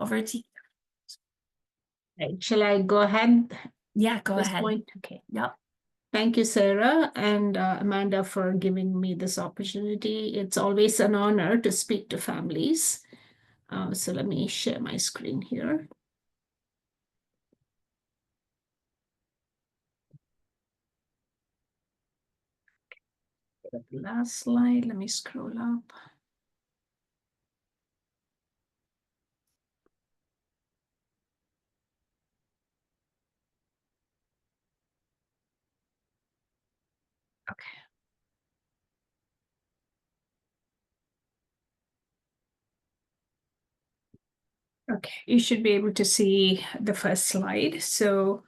over to you. Right. Shall I go ahead? Yeah, go This ahead. point? Okay. Yep. Thank you, Sarah and Amanda, for giving me this opportunity. It's always an honor to speak to families. So let me share my screen here. The last slide, let me scroll up. Okay. Okay, you should be able to see the first slide. So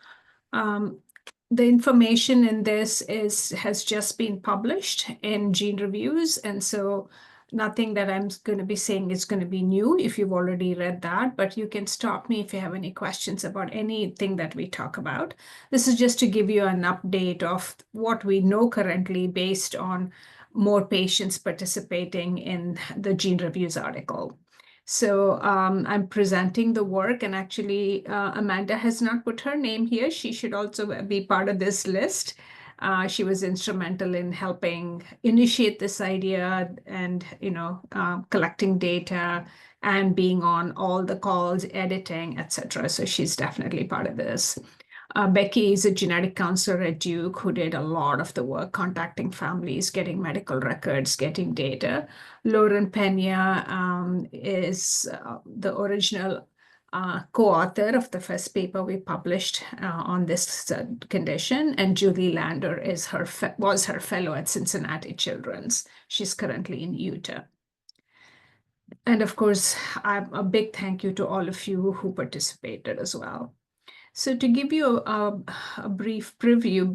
the information in this has just been published in GeneReviews, and so nothing that I'm going to be saying is going to be new if you've already read that, but you can stop me if you have any questions about anything that we talk about. This is just to give you an update of what we know currently based on more patients participating in the GeneReviews article. So I'm presenting the work, and actually Amanda has not put her name here. She should also be part of this list. She was instrumental in helping initiate this idea and, collecting data and being on all the calls, editing, etc. So she's definitely part of this. Becky is a genetic counselor at Duke who did a lot of the work contacting families, getting medical records, getting data. Lauren Pena is the original co-author of the first paper we published on this condition, and Julie Lander was her fellow at Cincinnati Children's. She's currently in Utah. And of course, a big thank you to all of you who participated as well. So to give you a brief preview,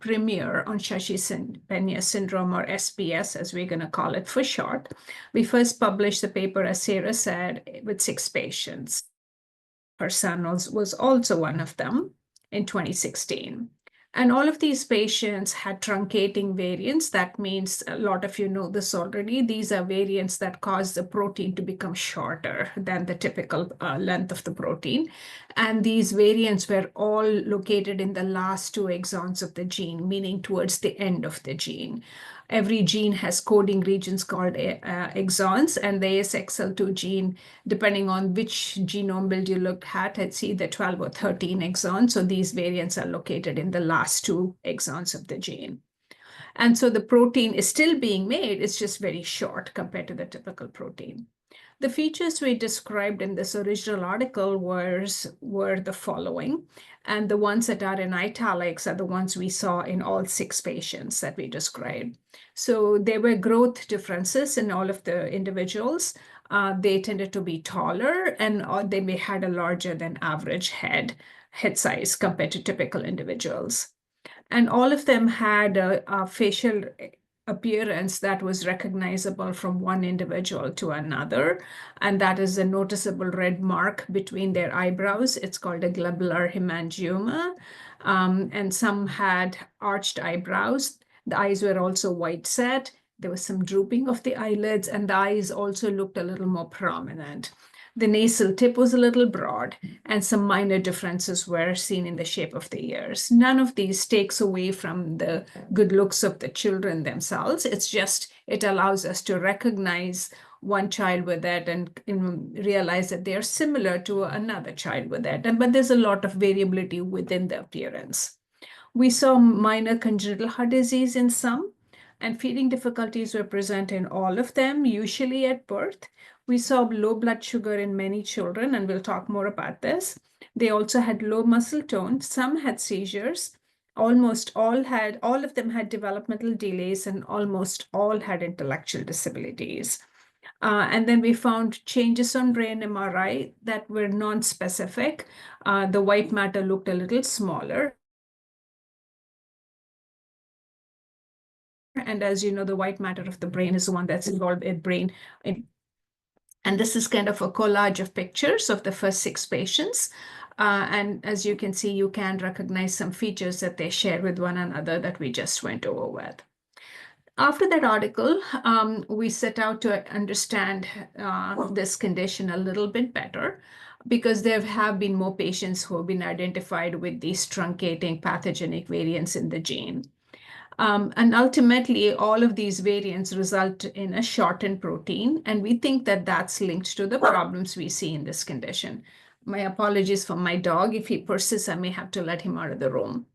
premiere on Shashi-Pena Syndrome, or SPS, as we're going to call it for short, we first published the paper, as Sarah said, with 6 patients. Her son was also one of them in 2016. And all of these patients had truncating variants. That means a lot of you know this already. These are variants that cause the protein to become shorter than the typical length of the protein. And these variants were all located in the last 2 exons of the gene, meaning towards the end of the gene. Every gene has coding regions called exons, and the ASXL2 gene, depending on which genome build you look at, it's either 12 or 13 exons. So these variants are located in the last 2 exons of the gene. And so the protein is still being made, it's just very short compared to the typical protein. The features we described in this original article were the following, and the ones that are in italics are the ones we saw in all 6 patients that we described. So there were growth differences in all of the individuals. They tended to be taller, and they may had a larger than average head size compared to typical individuals. And all of them had a facial appearance that was recognizable from one individual to another, and that is a noticeable red mark between their eyebrows. It's called a globular hemangioma, and some had arched eyebrows. The eyes were also wide set. There was some drooping of the eyelids, and the eyes also looked a little more prominent. The nasal tip was a little broad, and some minor differences were seen in the shape of the ears. None of these takes away from the good looks of the children themselves. It's just, it allows us to recognize one child with that and realize that they're similar to another child with that. But there's a lot of variability within the appearance. We saw minor congenital heart disease in some, and feeding difficulties were present in all of them, usually at birth. We saw low blood sugar in many children, and we'll talk more about this. They also had low muscle tone. Some had seizures. Almost all of them had developmental delays, and almost all had intellectual disabilities. And then we found changes on brain MRI that were non-specific. The white matter looked a little smaller. And as you know, the white matter of the brain is the one that's involved in brain. And this is kind of a collage of pictures of the first 6 patients. And as you can see, you can recognize some features that they share with one another that we just went over with. After that article, we set out to understand this condition a little bit better because there have been more patients who have been identified with these truncating pathogenic variants in the gene. And ultimately, all of these variants result in a shortened protein, and we think that that's linked to the problems we see in this condition. My apologies for my dog. If he persists, I may have to let him out of the room.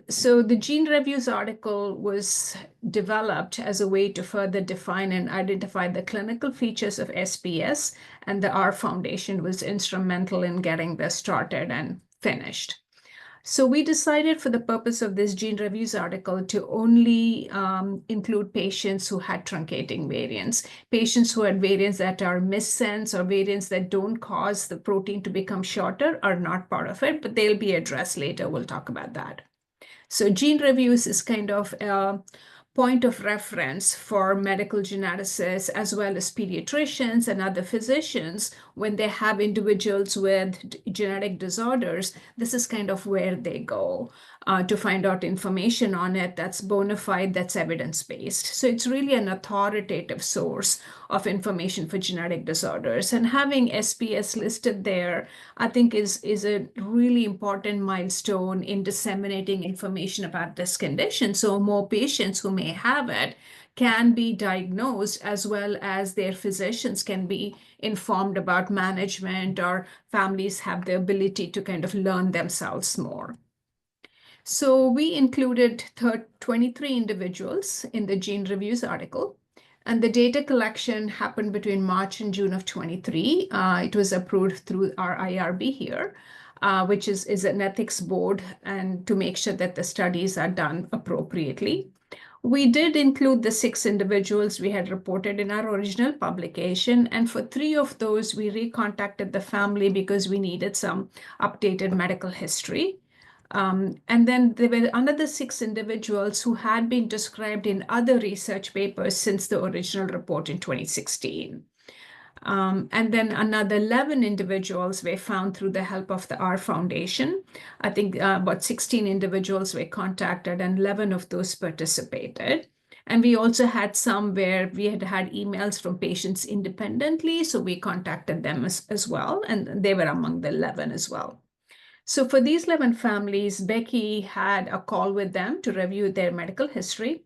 So the GeneReviews article was developed as a way to further define and identify the clinical features of SPS, and the R Foundation was instrumental in getting this started and finished. So we decided for the purpose of this GeneReviews article to only include patients who had truncating variants, patients who had variants that are missense or variants that don't cause the protein to become shorter are not part of it, but they'll be addressed later. We'll talk about that. So GeneReviews is kind of a point of reference for medical geneticists as well as pediatricians and other physicians when they have individuals with genetic disorders. This is kind of where they go to find out information on it that's bona fide, that's evidence-based. So it's really an authoritative source of information for genetic disorders. And having SPS listed there, I think is a really important milestone in disseminating information about this condition. So more patients who may have it can be diagnosed, as well as their physicians can be informed about management, or families have the ability to kind of learn themselves more. So we included 23 individuals in the GeneReviews article, and the data collection happened between March and June of 23. It was approved through our IRB here, which is an ethics board, and to make sure that the studies are done appropriately. We did include the 6 individuals we had reported in our original publication, and for 3 of those, we recontacted the family because we needed some updated medical history. And then there were another 6 individuals who had been described in other research papers since the original report in 2016. And then another 11 individuals were found through the help of the R Foundation. I think about 16 individuals were contacted, and 11 of those participated. And we also had some where we had emails from patients independently, so we contacted them as well, and they were among the 11 as well. So for these 11 families, Becky had a call with them to review their medical history.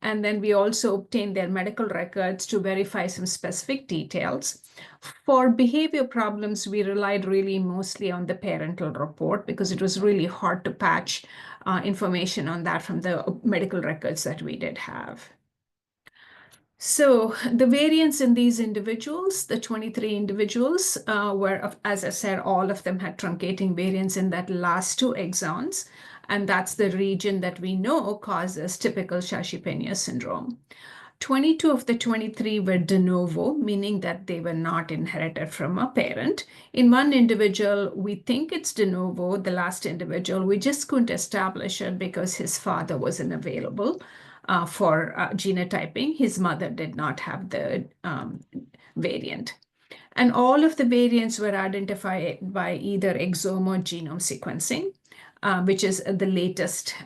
And then we also obtained their medical records to verify some specific details. For behavior problems, we relied really mostly on the parental report because it was really hard to patch information on that from the medical records that we did have. So the variants in these individuals, the 23 individuals, were, as I said, all of them had truncating variants in that last 2 exons. And that's the region that we know causes typical Shashi-Pena syndrome. 22 of the 23 were de novo, meaning that they were not inherited from a parent. In one individual, we think it's de novo, the last individual. We just couldn't establish it because his father wasn't available for genotyping. His mother did not have the variant. And all of the variants were identified by either exome or genome sequencing, which is the latest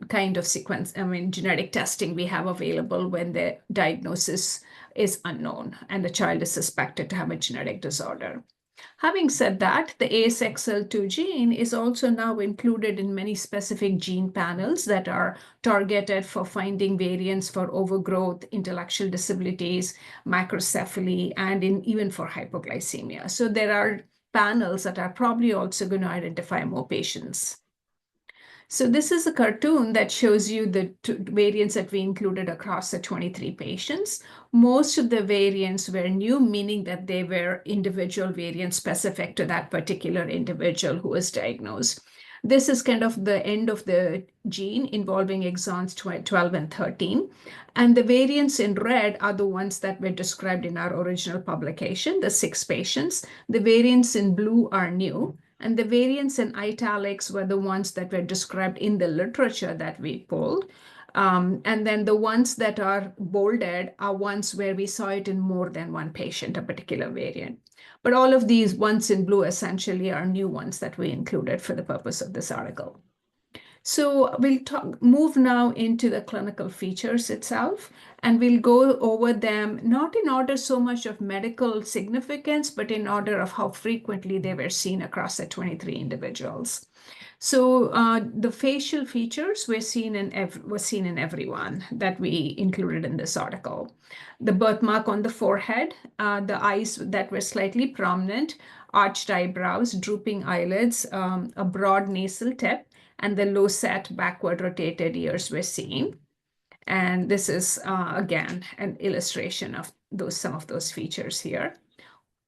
kind of genetic testing we have available when the diagnosis is unknown and the child is suspected to have a genetic disorder. Having said that, the ASXL2 gene is also now included in many specific gene panels that are targeted for finding variants for overgrowth, intellectual disabilities, macrocephaly, and even for hypoglycemia. So there are panels that are probably also going to identify more patients. So this is a cartoon that shows you the variants that we included across the 23 patients. Most of the variants were new, meaning that they were individual variants specific to that particular individual who was diagnosed. This is kind of the end of the gene involving exons 12 and 13. And the variants in red are the ones that were described in our original publication, the 6 patients. The variants in blue are new. And the variants in italics were the ones that were described in the literature that we pulled. And then the ones that are bolded are ones where we saw it in more than one patient, a particular variant. But all of these ones in blue essentially are new ones that we included for the purpose of this article. So we'll move now into the clinical features itself, and we'll go over them not in order so much of medical significance, but in order of how frequently they were seen across the 23 individuals. So the facial features were seen in everyone that we included in this article. The birthmark on the forehead, the eyes that were slightly prominent, arched eyebrows, drooping eyelids, a broad nasal tip, and the low set backward rotated ears were seen. And this is, again, an illustration of some of those features here.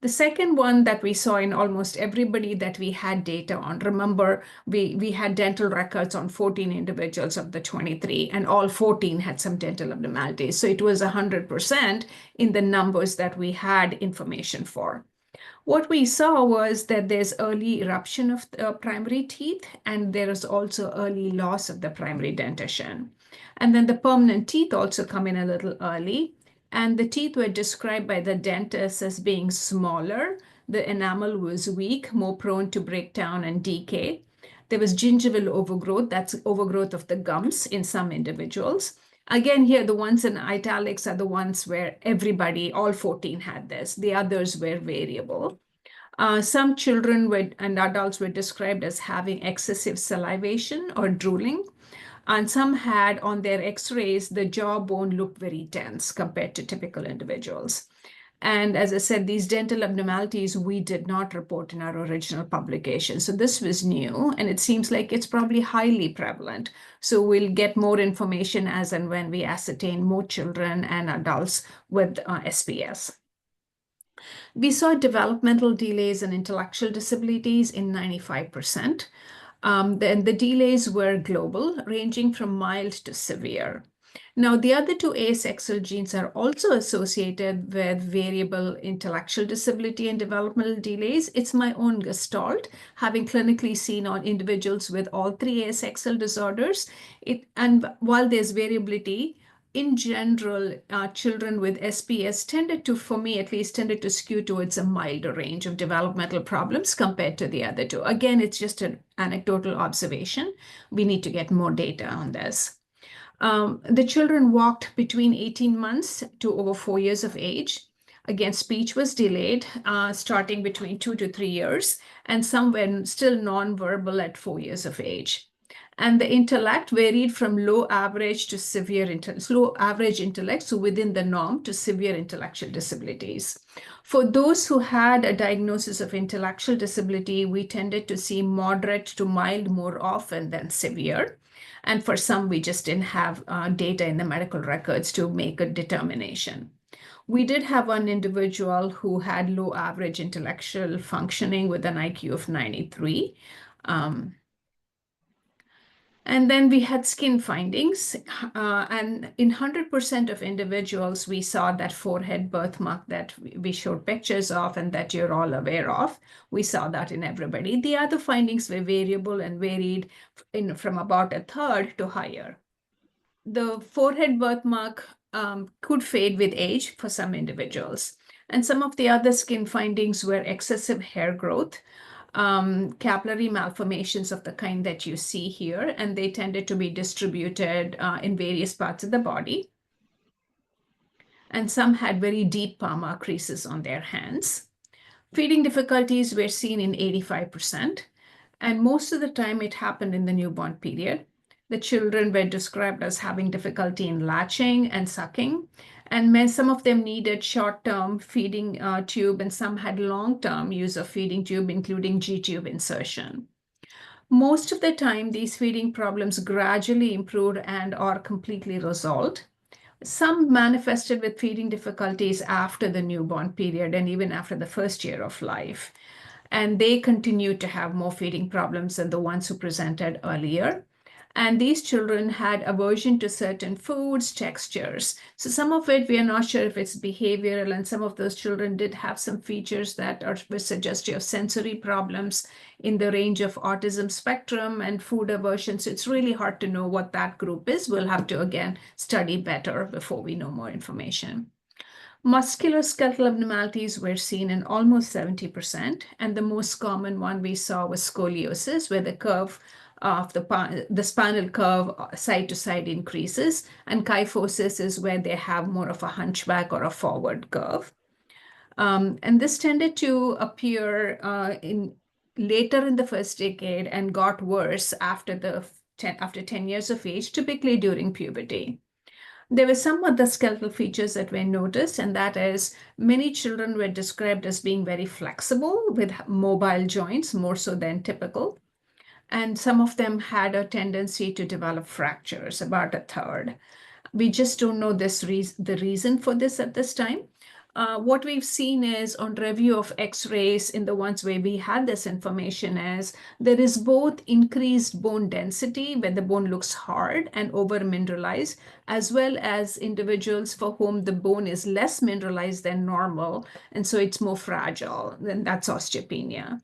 The second one that we saw in almost everybody that we had data on, remember, we had dental records on 14 individuals of the 23, and all 14 had some dental abnormalities. So it was 100% in the numbers that we had information for. What we saw was that there's early eruption of the primary teeth, and there is also early loss of the primary dentition. And then the permanent teeth also come in a little early. And the teeth were described by the dentist as being smaller. The enamel was weak, more prone to breakdown and decay. There was gingival overgrowth, that's overgrowth of the gums in some individuals. Again, here, the ones in italics are the ones where everybody, all 14 had this. The others were variable. Some children and adults were described as having excessive salivation or drooling. And some had on their x-rays, the jawbone looked very tense compared to typical individuals. And as I said, these dental abnormalities we did not report in our original publication. So this was new, and it seems like it's probably highly prevalent. So we'll get more information as and when we ascertain more children and adults with SPS. We saw developmental delays and intellectual disabilities in 95%. Then the delays were global, ranging from mild to severe. Now, the other two ASXL genes are also associated with variable intellectual disability and developmental delays. It's my own gestalt, having clinically seen on individuals with all three ASXL disorders. And while there's variability, in general, children with SPS tended to, for me at least, tended to skew towards a milder range of developmental problems compared to the other two. Again, it's just an anecdotal observation. We need to get more data on this. The children walked between 18 months to over 4 years of age. Again, speech was delayed, starting between 2 to 3 years, and some were still nonverbal at 4 years of age. And the intellect varied from low average to low average intellect, so within the norm, to severe intellectual disabilities. For those who had a diagnosis of intellectual disability, we tended to see moderate to mild more often than severe. And for some, we just didn't have data in the medical records to make a determination. We did have one individual who had low average intellectual functioning with an IQ of 93. And then we had skin findings. And in 100% of individuals, we saw that forehead birthmark that we showed pictures of and that you're all aware of. We saw that in everybody. The other findings were variable and varied from about a third to higher. The forehead birthmark could fade with age for some individuals. And some of the other skin findings were excessive hair growth, capillary malformations of the kind that you see here, and they tended to be distributed in various parts of the body. And some had very deep palmar creases on their hands. Feeding difficulties were seen in 85%, and most of the time it happened in the newborn period. The children were described as having difficulty in latching and sucking, and some of them needed short-term feeding tube, and some had long-term use of feeding tube, including G-tube insertion. Most of the time, these feeding problems gradually improved and are completely resolved. Some manifested with feeding difficulties after the newborn period and even after the first year of life. And they continued to have more feeding problems than the ones who presented earlier. And these children had aversion to certain foods, textures. So some of it, we are not sure if it's behavioral, and some of those children did have some features that were suggestive of sensory problems in the range of autism spectrum and food aversion. So it's really hard to know what that group is. We'll have to, again, study better before we know more information. Musculoskeletal abnormalities were seen in almost 70%, and the most common one we saw was scoliosis, where the curve of the spinal curve side to side increases, and kyphosis is where they have more of a hunchback or a forward curve. And this tended to appear later in the first decade and got worse after 10 years of age, typically during puberty. There were some other skeletal features that were noticed, and that is many children were described as being very flexible with mobile joints, more so than typical. And some of them had a tendency to develop fractures, about a third. We just don't know the reason for this at this time. What we've seen is on review of x-rays in the ones where we had this information is there is both increased bone density where the bone looks hard and over mineralized, as well as individuals for whom the bone is less mineralized than normal, and so it's more fragile. Then that's osteopenia.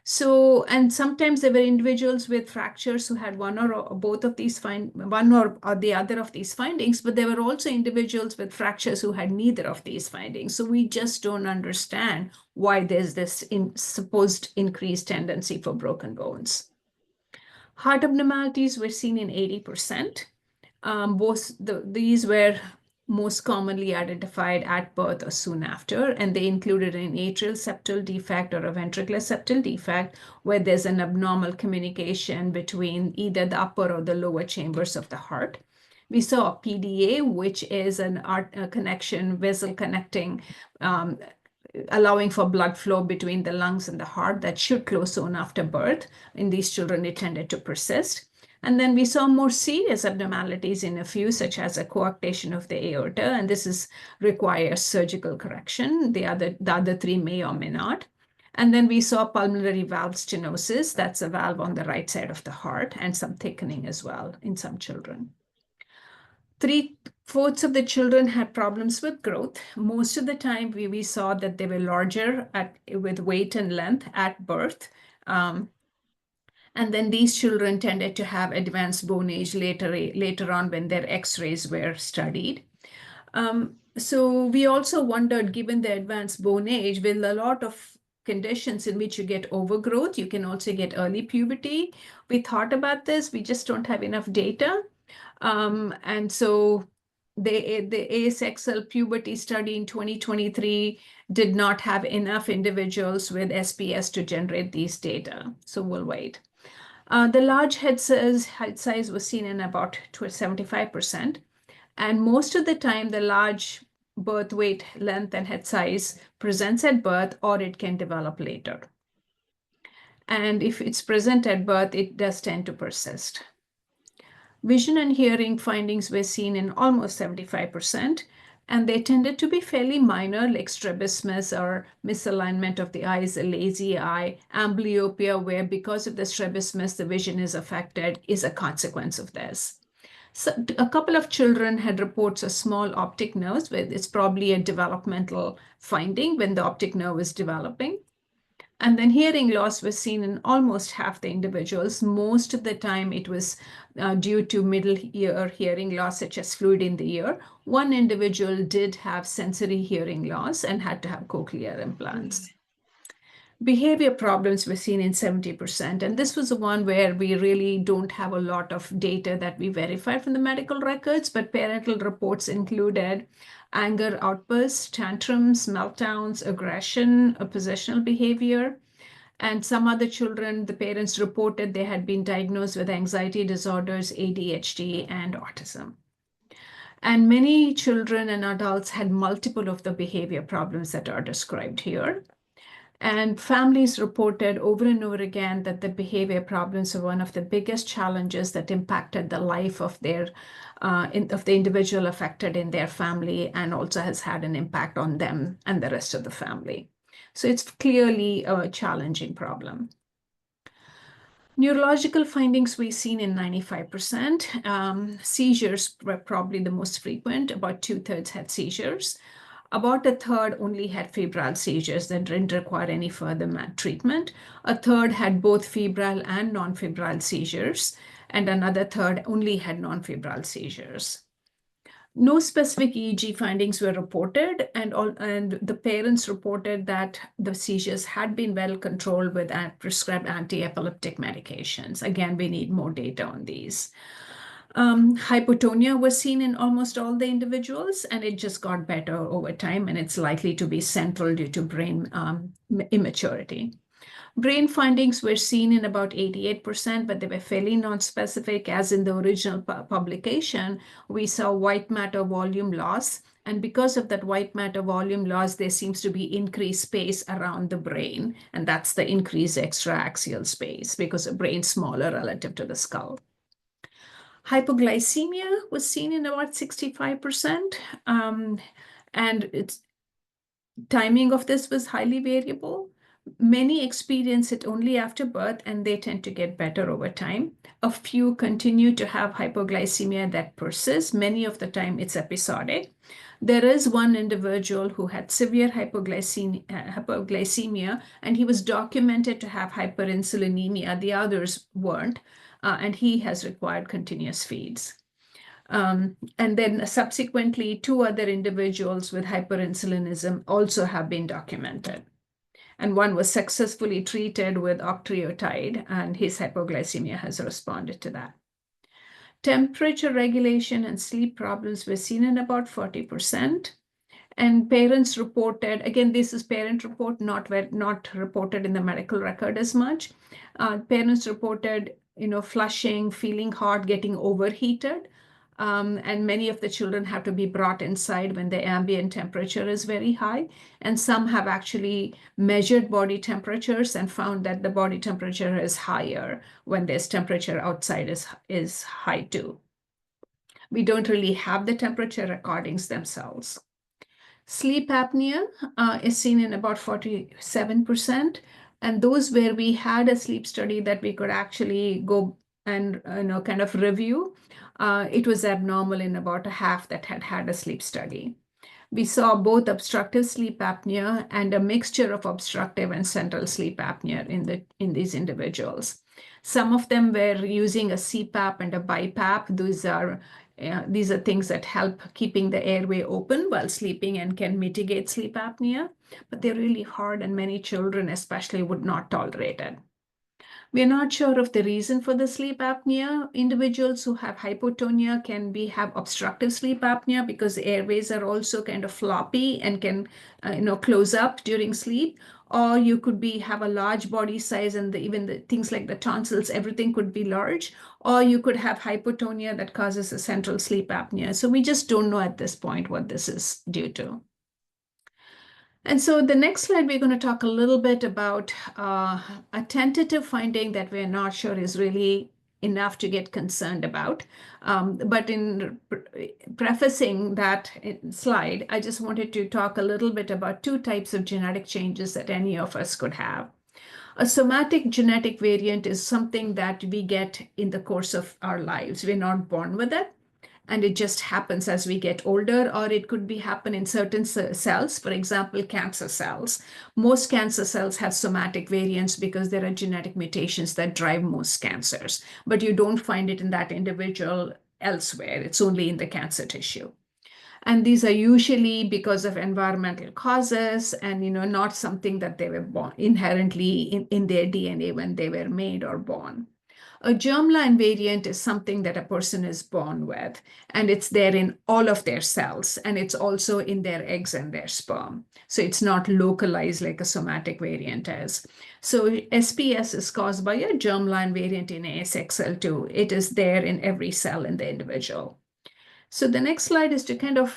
So, and sometimes there were individuals with fractures who had one or both of these one or the other of these findings, but there were also individuals with fractures who had neither of these findings. So we just don't understand why there's this supposed increased tendency for broken bones. Heart abnormalities were seen in 80%. These were most commonly identified at birth or soon after, and they included an atrial septal defect or a ventricular septal defect, where there's an abnormal communication between either the upper or the lower chambers of the heart. We saw a PDA, which is a connection, vessel connecting, allowing for blood flow between the lungs and the heart that should close soon after birth. In these children, it tended to persist. And then we saw more serious abnormalities in a few, such as a coarctation of the aorta, and this requires surgical correction. The other three may or may not. And then we saw pulmonary valve stenosis, that's a valve on the right side of the heart, and some thickening as well in some children. 3/4 of the children had problems with growth. Most of the time, we saw that they were larger with weight and length at birth. And then these children tended to have advanced bone age later on when their x-rays were studied. So we also wondered, given the advanced bone age, with a lot of conditions in which you get overgrowth, you can also get early puberty. We thought about this, we just don't have enough data. And so the ASXL puberty study in 2023 did not have enough individuals with SPS to generate these data. So we'll wait. The large head size was seen in about 75%. And most of the time, the large birth weight, length, and head size presents at birth, or it can develop later. And if it's present at birth, it does tend to persist. Vision and hearing findings were seen in almost 75%, and they tended to be fairly minor, like strabismus or misalignment of the eyes, a lazy eye, amblyopia, where because of the strabismus, the vision is affected, is a consequence of this. So a couple of children had reports of small optic nerves, where it's probably a developmental finding when the optic nerve is developing. And then hearing loss was seen in almost half the individuals. Most of the time, it was due to middle ear hearing loss, such as fluid in the ear. One individual did have sensory hearing loss and had to have cochlear implants. Behavior problems were seen in 70%, and this was the one where we really don't have a lot of data that we verified from the medical records, but parental reports included anger outbursts, tantrums, meltdowns, aggression, oppositional behavior. And some other children, the parents reported they had been diagnosed with anxiety disorders, ADHD, and autism. And many children and adults had multiple of the behavior problems that are described here. And families reported over and over again that the behavior problems are one of the biggest challenges that impacted the life of the individual affected in their family, and also has had an impact on them and the rest of the family. So it's clearly a challenging problem. Neurological findings we've seen in 95%. Seizures were probably the most frequent. About 2/3 had seizures. About a third only had febrile seizures that didn't require any further treatment. A third had both febrile and non-febrile seizures, and another third only had non-febrile seizures. No specific EEG findings were reported, and the parents reported that the seizures had been well controlled with prescribed anti-epileptic medications. Again, we need more data on these. Hypotonia was seen in almost all the individuals, and it just got better over time, and it's likely to be central due to brain immaturity. Brain findings were seen in about 88%, but they were fairly non-specific. As in the original publication, we saw white matter volume loss. And because of that white matter volume loss, there seems to be increased space around the brain. And that's the increased extraaxial space because the brain's smaller relative to the skull. Hypoglycemia was seen in about 65%. And its timing of this was highly variable. Many experience it only after birth, and they tend to get better over time. A few continue to have hypoglycemia that persists. Many of the time, it's episodic. There is one individual who had severe hypoglycemia, and he was documented to have hyperinsulinemia. The others weren't, and he has required continuous feeds. And then subsequently, 2 other individuals with hyperinsulinism also have been documented. And one was successfully treated with octreotide, and his hypoglycemia has responded to that. Temperature regulation and sleep problems were seen in about 40%. And parents reported, again, this is parent report, not reported in the medical record as much. Parents reported, flushing, feeling hot, getting overheated. And many of the children have to be brought inside when the ambient temperature is very high. And some have actually measured body temperatures and found that the body temperature is higher when this temperature outside is high too. We don't really have the temperature recordings themselves. Sleep apnea is seen in about 47%. And those where we had a sleep study that we could actually go and kind of review, it was abnormal in about a half that had a sleep study. We saw both obstructive sleep apnea and a mixture of obstructive and central sleep apnea in these individuals. Some of them were using a CPAP and a BiPAP. These are things that help keeping the airway open while sleeping and can mitigate sleep apnea, but they're really hard, and many children especially would not tolerate it. We're not sure of the reason for the sleep apnea. Individuals who have hypotonia can have obstructive sleep apnea because the airways are also kind of floppy and can close up during sleep. Or you could have a large body size, and even the things like the tonsils, everything could be large. Or you could have hypotonia that causes a central sleep apnea. So we just don't know at this point what this is due to. And so the next slide, we're going to talk a little bit about a tentative finding that we're not sure is really enough to get concerned about. But in prefacing that slide, I just wanted to talk a little bit about 2 types of genetic changes that any of us could have. A somatic genetic variant is something that we get in the course of our lives. We're not born with it, and it just happens as we get older, or it could happen in certain cells, for example, cancer cells. Most cancer cells have somatic variants because there are genetic mutations that drive most cancers, but you don't find it in that individual elsewhere. It's only in the cancer tissue. And these are usually because of environmental causes and not something that they were born inherently in their DNA when they were made or born. A germline variant is something that a person is born with, and it's there in all of their cells, and it's also in their eggs and their sperm. So it's not localized like a somatic variant is. So SPS is caused by a germline variant in ASXL2. It is there in every cell in the individual. So the next slide is to kind of,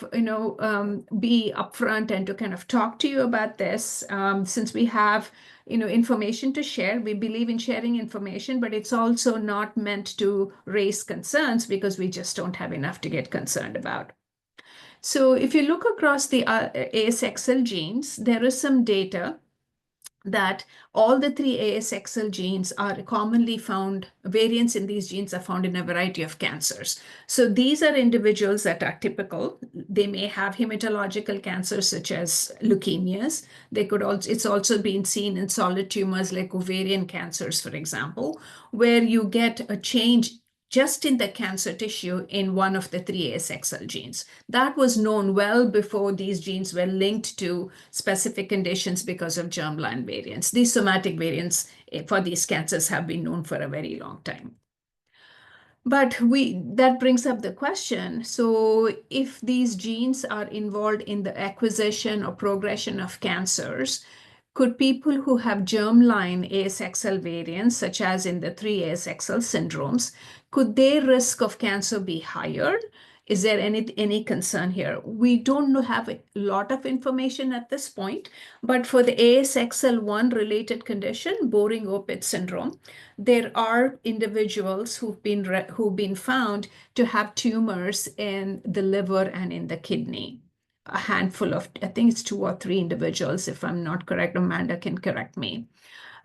be upfront and to kind of talk to you about this. Since we have, information to share, we believe in sharing information, but it's also not meant to raise concerns because we just don't have enough to get concerned about. So if you look across the ASXL genes, there is some data that all the 3 ASXL genes are commonly found, variants in these genes are found in a variety of cancers. So these are individuals that are typical. They may have hematological cancers such as leukemias. It's also been seen in solid tumors like ovarian cancers, for example, where you get a change just in the cancer tissue in one of the three ASXL genes. That was known well before these genes were linked to specific conditions because of germline variants. These somatic variants for these cancers have been known for a very long time. But that brings up the question, so if these genes are involved in the acquisition or progression of cancers, could people who have germline ASXL variants, such as in the three ASXL syndromes, could their risk of cancer be higher? Is there any concern here? We don't have a lot of information at this point, but for the ASXL1 related condition, boring opit syndrome, there are individuals who've been found to have tumors in the liver and in the kidney. A handful of, I think it's 2 or 3 individuals, if I'm not correct. Amanda can correct me.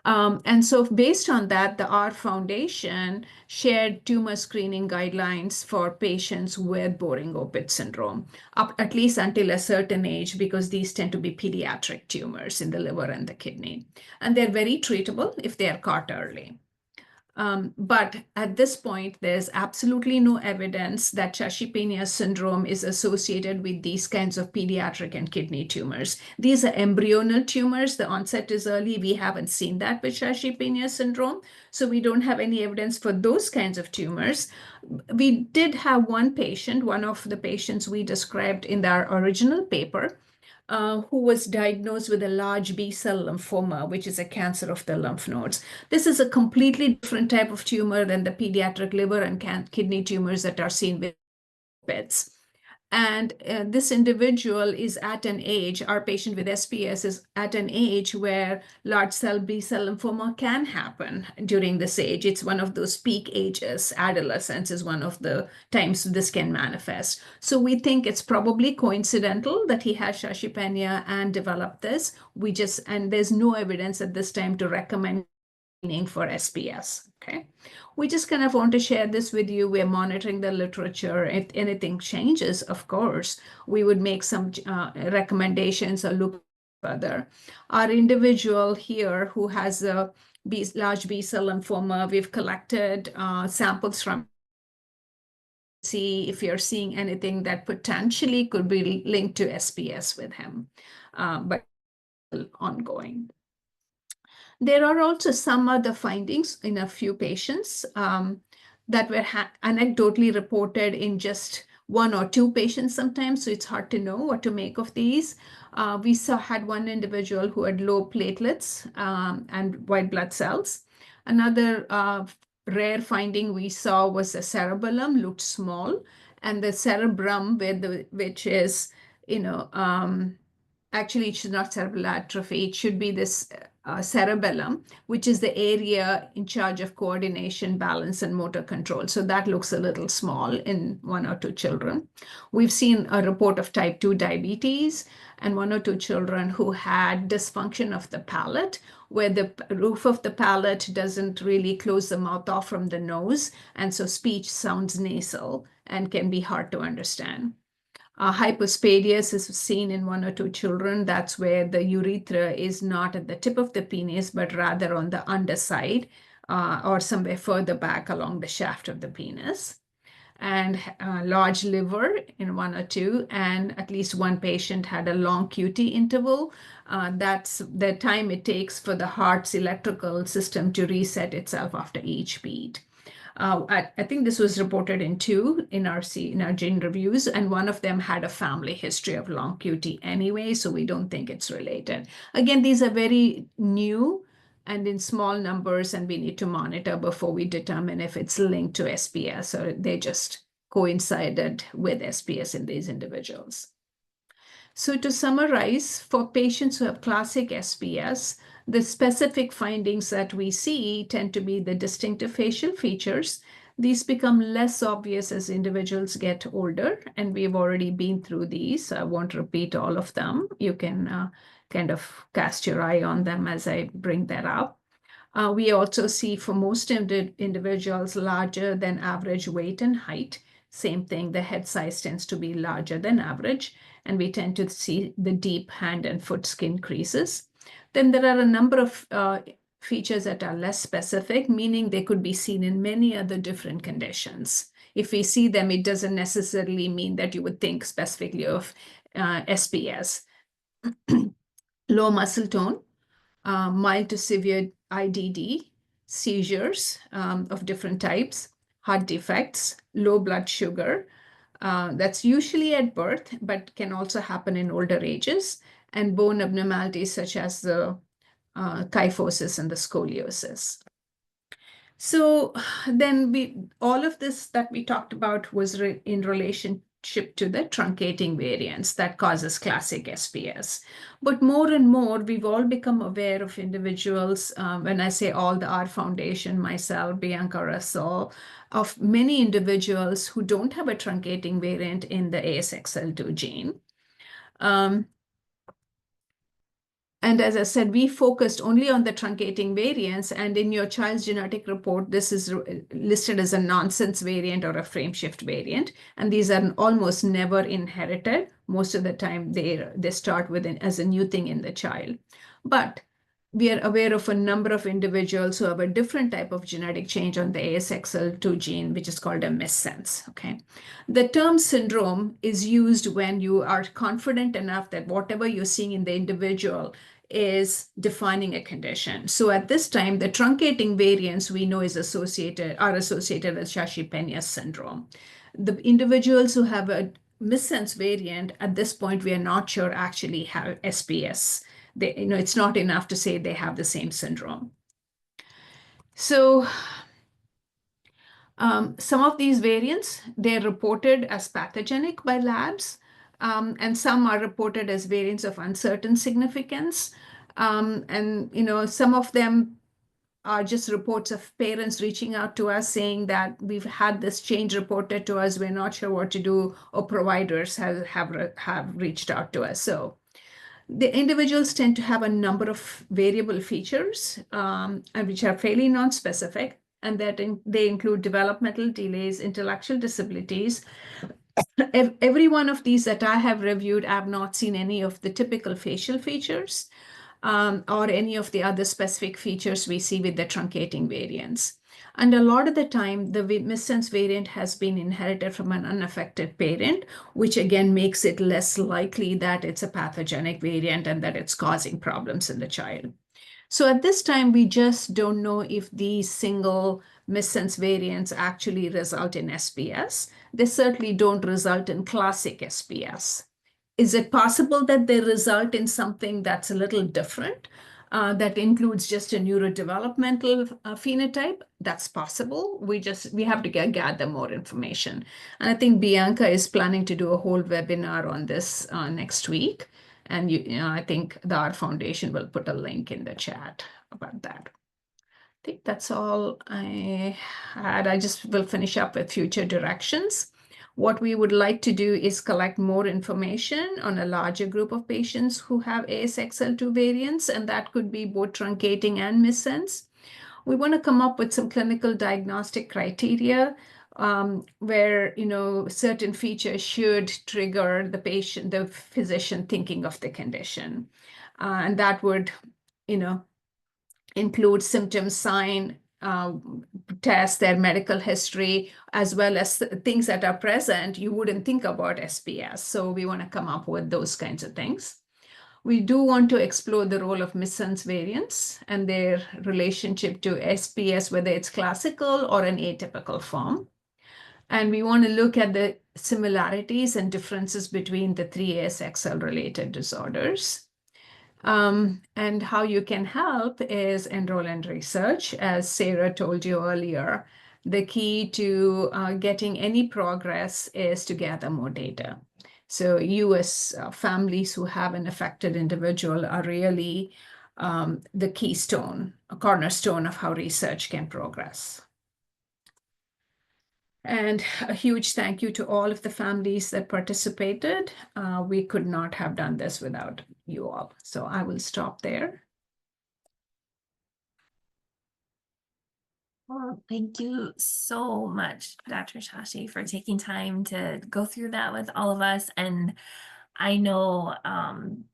And so based on that, the R Foundation shared tumor screening guidelines for patients with boring opit syndrome, at least until a certain age, because these tend to be pediatric tumors in the liver and the kidney. And they're very treatable if they are caught early. But at this point, there's absolutely no evidence that Shashi-Pena syndrome is associated with these kinds of pediatric and kidney tumors. These are embryonal tumors. The onset is early. We haven't seen that with Shashi-Pena syndrome. So we don't have any evidence for those kinds of tumors. We did have one patient, one of the patients we described in our original paper, who was diagnosed with a large B-cell lymphoma, which is a cancer of the lymph nodes. This is a completely different type of tumor than the pediatric liver and kidney tumors that are seen with pets. And this individual is at an age, our patient with SPS is at an age where large cell B-cell lymphoma can happen during this age. It's one of those peak ages. Adolescence is one of the times this can manifest. So we think it's probably coincidental that he has Shashi-Pena and developed this. And there's no evidence at this time to recommend for SPS. Okay, we just kind of want to share this with you. We're monitoring the literature. If anything changes, of course, we would make some recommendations or look further. Our individual here who has a large B-cell lymphoma, we've collected samples from see if you're seeing anything that potentially could be linked to SPS with him, but ongoing. There are also some other findings in a few patients that were anecdotally reported in just 1 or 2 patients sometimes, so it's hard to know what to make of these. We had one individual who had low platelets and white blood cells. Another rare finding we saw was the cerebellum looked small, and the cerebrum, which is, actually, it should not cerebral atrophy. It should be this cerebellum, which is the area in charge of coordination, balance, and motor control. So that looks a little small in 1 or 2 children. We've seen a report of type 2 diabetes and 1 or 2 children who had dysfunction of the palate, where the roof of the palate doesn't really close the mouth off from the nose. And so speech sounds nasal and can be hard to understand. Hypospadias is seen in 1 or 2 children. That's where the urethra is not at the tip of the penis, but rather on the underside or somewhere further back along the shaft of the penis. And large liver in 1 or 2, and at least 1 patient had a long QT interval. That's the time it takes for the heart's electrical system to reset itself after each beat. I think this was reported in 2 in our GeneReviews, and 1 of them had a family history of long QT anyway, so we don't think it's related. Again, these are very new and in small numbers, and we need to monitor before we determine if it's linked to SPS or they just coincided with SPS in these individuals. So to summarize, for patients who have classic SPS, the specific findings that we see tend to be the distinctive facial features. These become less obvious as individuals get older, and we've already been through these. So I won't repeat all of them. You can kind of cast your eye on them as I bring that up. We also see for most individuals larger than average weight and height. Same thing, the head size tends to be larger than average, and we tend to see the deep hand and foot skin creases. Then there are a number of features that are less specific, meaning they could be seen in many other different conditions. If we see them, it doesn't necessarily mean that you would think specifically of SPS. Low muscle tone, mild to severe IDD, seizures of different types, heart defects, low blood sugar. That's usually at birth, but can also happen in older ages, and bone abnormalities such as the kyphosis and the scoliosis. So then all of this that we talked about was in relationship to the truncating variants that causes classic SPS. But more and more, we've all become aware of individuals, when I say all, the R Foundation, myself, Bianca Russell, of many individuals who don't have a truncating variant in the ASXL2 gene. And as I said, we focused only on the truncating variants. And in your child's genetic report, this is listed as a nonsense variant or a frameshift variant. And these are almost never inherited. Most of the time, they start with as a new thing in the child. But we are aware of a number of individuals who have a different type of genetic change on the ASXL2 gene, which is called a missense. Okay. The term syndrome is used when you are confident enough that whatever you're seeing in the individual is defining a condition. So at this time, the truncating variants we know are associated with Shashi-Pena Syndrome. The individuals who have a missense variant, at this point, we are not sure actually have SPS. It's not enough to say they have the same syndrome. So some of these variants, they're reported as pathogenic by labs, and some are reported as variants of uncertain significance. And some of them are just reports of parents reaching out to us saying that we've had this change reported to us, we're not sure what to do, or providers have reached out to us. So the individuals tend to have a number of variable features, and which are fairly non-specific, and that they include developmental delays, intellectual disabilities. Every one of these that I have reviewed, I have not seen any of the typical facial features, or any of the other specific features we see with the truncating variants. And a lot of the time, the missense variant has been inherited from an unaffected parent, which again makes it less likely that it's a pathogenic variant and that it's causing problems in the child. So at this time, we just don't know if these single missense variants actually result in SPS. They certainly don't result in classic SPS. Is it possible that they result in something that's a little different, that includes just a neurodevelopmental phenotype? That's possible. We have to gather more information. And I think Bianca is planning to do a whole webinar on this next week. And I think the Art Foundation will put a link in the chat about that. I think that's all I had. I just will finish up with future directions. What we would like to do is collect more information on a larger group of patients who have ASXL2 variants, and that could be both truncating and missense. We want to come up with some clinical diagnostic criteria, where certain features should trigger the physician thinking of the condition, and that would include symptom, sign, test, their medical history, as well as things that are present you wouldn't think about SPS. So we want to come up with those kinds of things. We do want to explore the role of missense variants and their relationship to SPS, whether it's classical or an atypical form. And we want to look at the similarities and differences between the three ASXL-related disorders. And how you can help is enroll in research. As Sarah told you earlier, the key to getting any progress is to gather more data. So you as families who have an affected individual are really the keystone, a cornerstone of how research can progress. And a huge thank you to all of the families that participated. We could not have done this without you all. So I will stop there. Well, thank you so much, Dr. Shashi, for taking time to go through that with all of us. And I know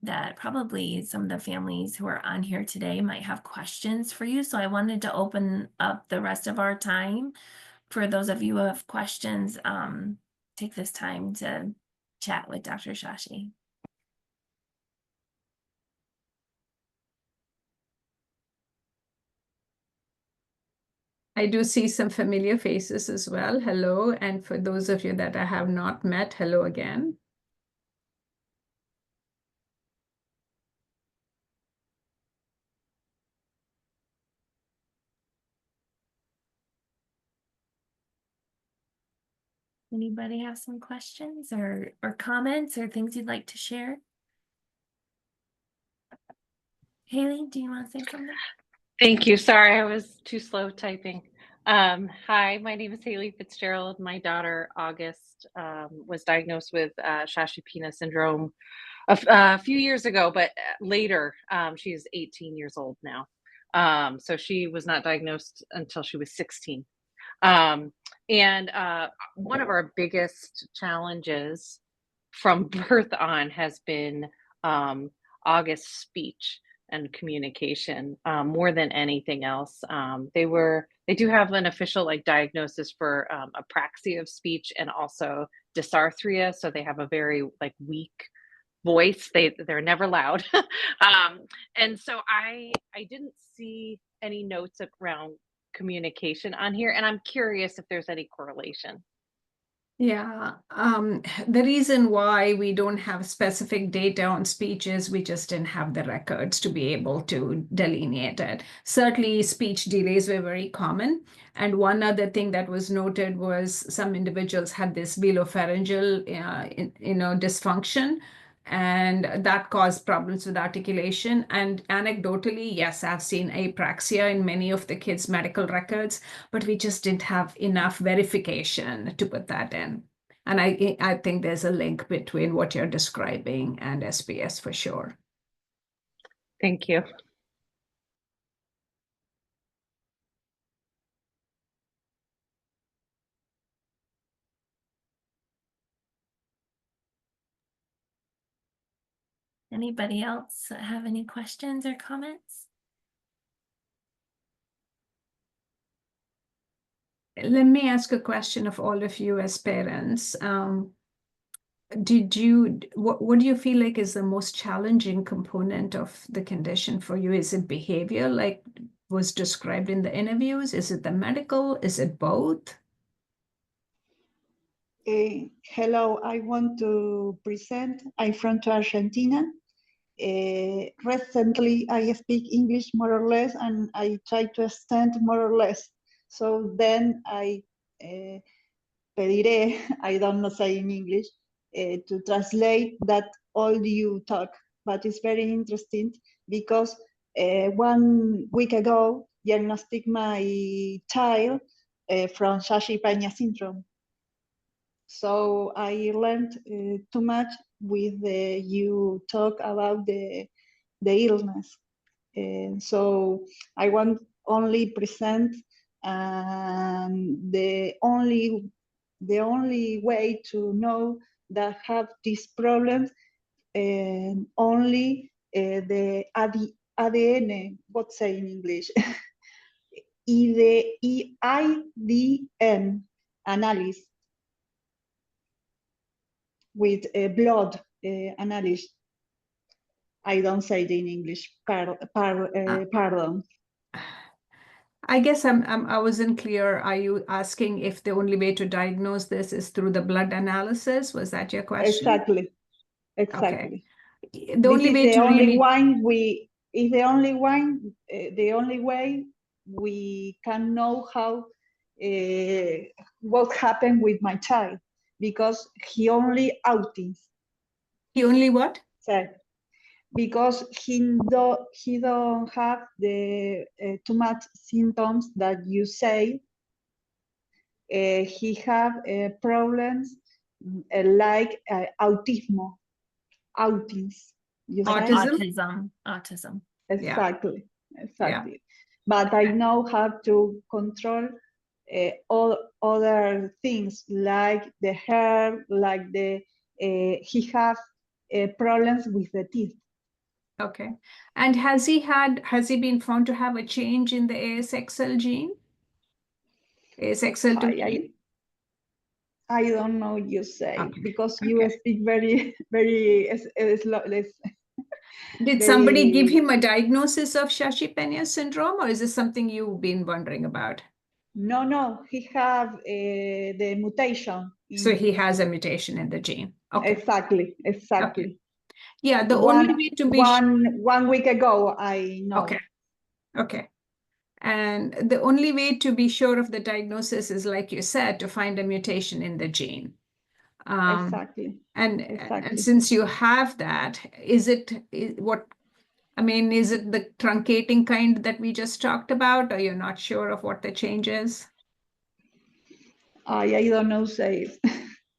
that probably some of the families who are on here today might have questions for you. So I wanted to open up the rest of our time for those of you who have questions. Take this time to chat with Dr. Shashi. I do see some familiar faces as well. Hello. And for those of you that I have not met, hello again. Anybody have some questions or comments or things you'd like to share? Haley, do you want to say something? Thank you. Sorry, I was too slow typing. Hi, my name is Haley Fitzgerald. My daughter, August, was diagnosed with Shashi-Pena Syndrome a few years ago, but later, she's 18 years old now. So she was not diagnosed until she was 16. And one of our biggest challenges from birth on has been August's speech and communication more than anything else. They do have an official like diagnosis for apraxia of speech and also dysarthria, so they have a very like weak voice. They're never loud. And so I didn't see any notes around communication on here, and I'm curious if there's any correlation. Yeah, the reason why we don't have specific data on speech is we just didn't have the records to be able to delineate it. Certainly, speech delays were very common. And one other thing that was noted was some individuals had this velopharyngeal, dysfunction, and that caused problems with articulation. And anecdotally, yes, I've seen apraxia in many of the kids' medical records, but we just didn't have enough verification to put that in. And I think there's a link between what you're describing and SPS for sure. Thank you. Anybody else have any questions or comments? Let me ask a question of all of you as parents. What do you feel like is the most challenging component of the condition for you? Is it behavior like was described in the interviews? Is it the medical? Is it both? Hello, I want to present. I'm from Argentina. Recently, I speak English more or less, and I try to understand more or less. So then I pediré, I don't know say in English, to translate that all you talk. But it's very interesting because 1 week ago, diagnostic my child from Shashi-Pena Syndrome. So I learned too much with you talk about the illness. So I want only present the only way to know that have these problems only the ADN, what say in English? IDN analysis with blood analysis. I don't say it in English. Pardon. I guess I wasn't clear. Are you asking if the only way to diagnose this is through the blood analysis? Was that your question? Exactly. Okay. The This only is way the to only really one we is the only one the only way we can know how what happened with my child, because he only autism. he only what? So, because he don't have the too much symptoms that you say. He have problems like autism. You say? Autism. Exactly, Yeah. exactly. But I know how to control all other things like the hair, like the he have problems with the teeth. Okay. And has he been found to have a change in the ASXL gene? ASXL2 gene? I don't know you say, Okay. because you Okay. speak very, very slow. Did somebody give him a diagnosis of Shashi-Pena syndrome, or is this something you've been wondering about? No, he have the mutation. So he has a mutation in the gene. Okay. Exactly. Okay. Yeah, the only way to be 1 week ago, I know. Okay. Okay. And the only way to be sure of the diagnosis is, like you said, to find a mutation in the gene. Exactly. And since you have that, is it the truncating kind that we just talked about, or you're not sure of what the change is? I don't know say.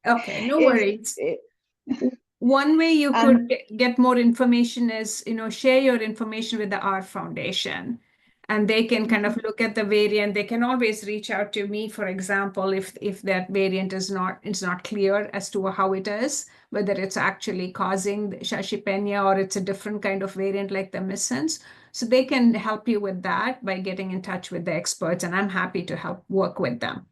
Okay, no It's, worries. One way you could get more information is, share your information with the R Foundation, and they can kind of look at the variant. They can always reach out to me, for example, if that variant is not clear as to how it is, whether it's actually causing Shashi-Pena or it's a different kind of variant like the missense. So they can help you with that by getting in touch with the experts, and I'm happy to help work with them.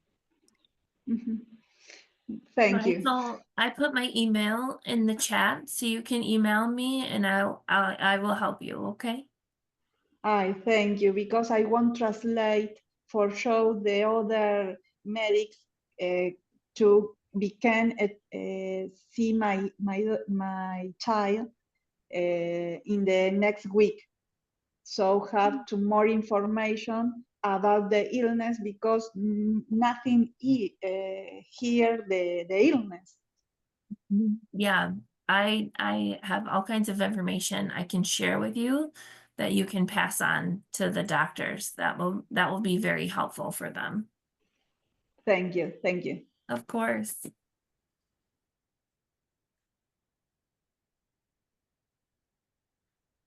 Thank you. So I put my email in the chat, so you can email me, and I will help you. Okay. I thank you, because I want translate for show the other medics to begin see my child in the next week. So have to more information about the illness, because nothing here the illness. Yeah, I have all kinds of information I can share with you that you can pass on to the doctors. That will be very helpful for them. Thank you. Thank you. Of course.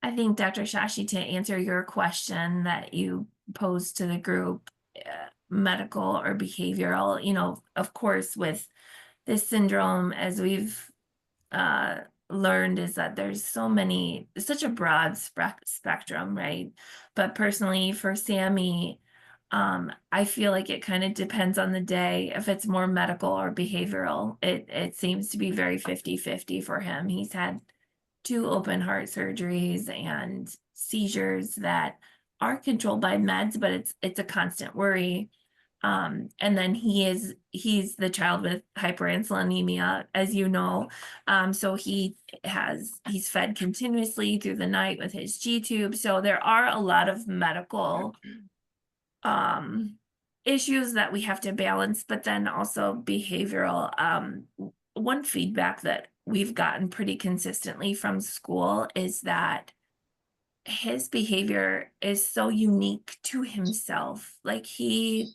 I think, Dr. Shashi, to answer your question that you posed to the group, medical or behavioral, of course, with this syndrome, as we've learned, is that there's such a broad spectrum, right? But personally, for Sammy, I feel like it kind of depends on the day if it's more medical or behavioral. It seems to be very 50-50 for him. He's had 2 open heart surgeries and seizures that are controlled by meds, but it's a constant worry. And then he's the child with hyperinsulinemia, as you know. So he's fed continuously through the night with his G tube. So there are a lot of medical issues that we have to balance, but then also behavioral. One feedback that we've gotten pretty consistently from school is that his behavior is so unique to himself. Like he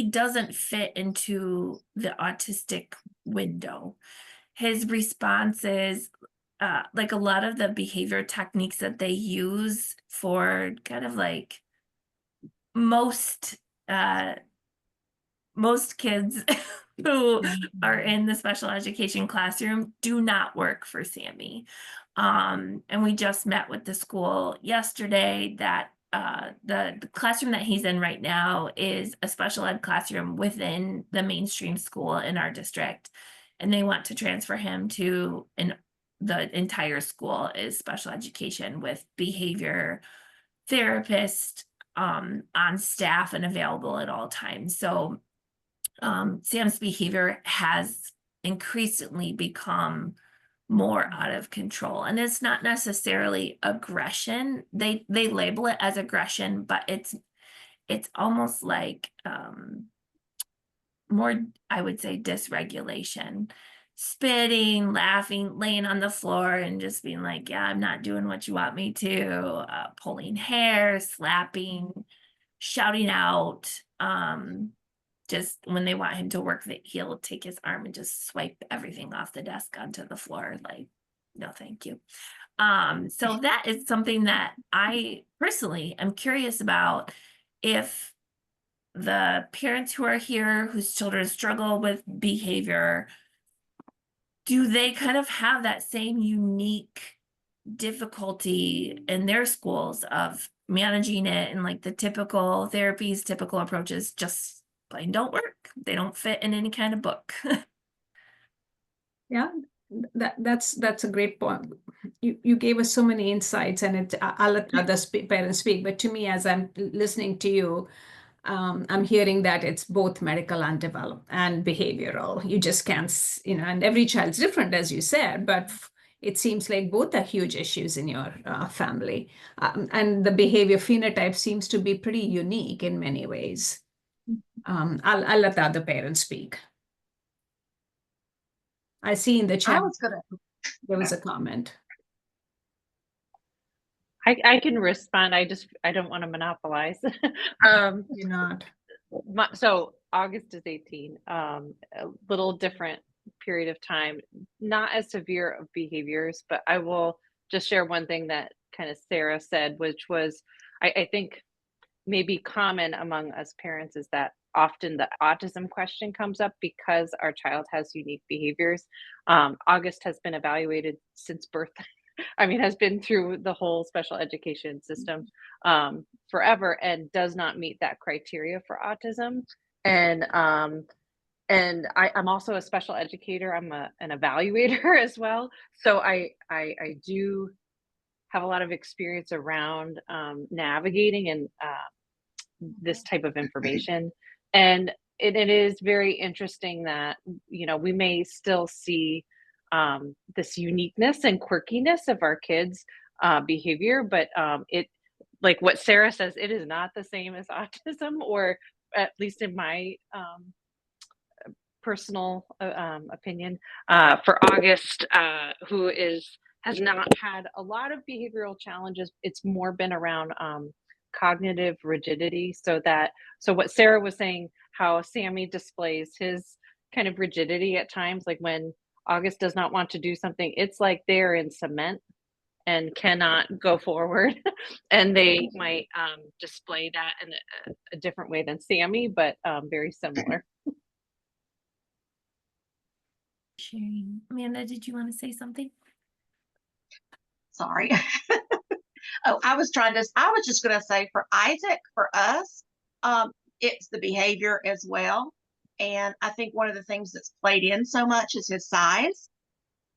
doesn't fit into the autistic window. His responses, like a lot of the behavior techniques that they use for kind of like most kids who are in the special education classroom do not work for Sammy. And we just met with the school yesterday that the classroom that he's in right now is a special ed classroom within the mainstream school in our district. And they want to transfer him to the entire school is special education with behavior therapist on staff and available at all times. So Sam's behavior has increasingly become more out of control, and it's not necessarily aggression. They label it as aggression, but it's almost like more, I would say, dysregulation, spitting, laughing, laying on the floor and just being like, yeah, I'm not doing what you want me to, pulling hair, slapping, shouting out. Just when they want him to work, that he'll take his arm and just swipe everything off the desk onto the floor. Like, no, thank you. So that is something that I personally am curious about. If the parents who are here, whose children struggle with behavior, do they kind of have that same unique difficulty in their schools of managing it, and like the typical therapies, typical approaches just plain don't work? They don't fit in any kind of book. Yeah, that's a great point. You gave us so many insights, and I'll let other parents speak. But to me, as I'm listening to you, I'm hearing that it's both medical and and behavioral. You just can't, and every child's different, as you said, but it seems like both are huge issues in your family. And the behavior phenotype seems to be pretty unique in many ways. I'll let the other parents speak. I see in the chat there was a comment. I can respond. I don't want to monopolize. You're not. So August is 18, a little different period of time, not as severe of behaviors, but I will just share one thing that kind of Sarah said, which was, I think maybe common among us parents is that often the autism question comes up because our child has unique behaviors. August has been evaluated since birth. I mean, has been through the whole special education system forever and does not meet that criteria for autism. And I'm also a special educator. I'm an evaluator as well. So I do have a lot of experience around navigating and this type of information. And it is very interesting that, we may still see this uniqueness and quirkiness of our kids' behavior, but it, like what Sarah says, it is not the same as autism, or at least in my personal opinion. For August, who has not had a lot of behavioral challenges, it's more been around cognitive rigidity. So what Sarah was saying, how Sammy displays his kind of rigidity at times, like when August does not want to do something, it's like they're in cement and cannot go forward. And they might display that in a different way than Sammy, but very similar. Sharing. Amanda, did you want to say something? Sorry. Oh, I was just going to say for Isaac, for us, it's the behavior as well. And I think one of the things that's played in so much is his size,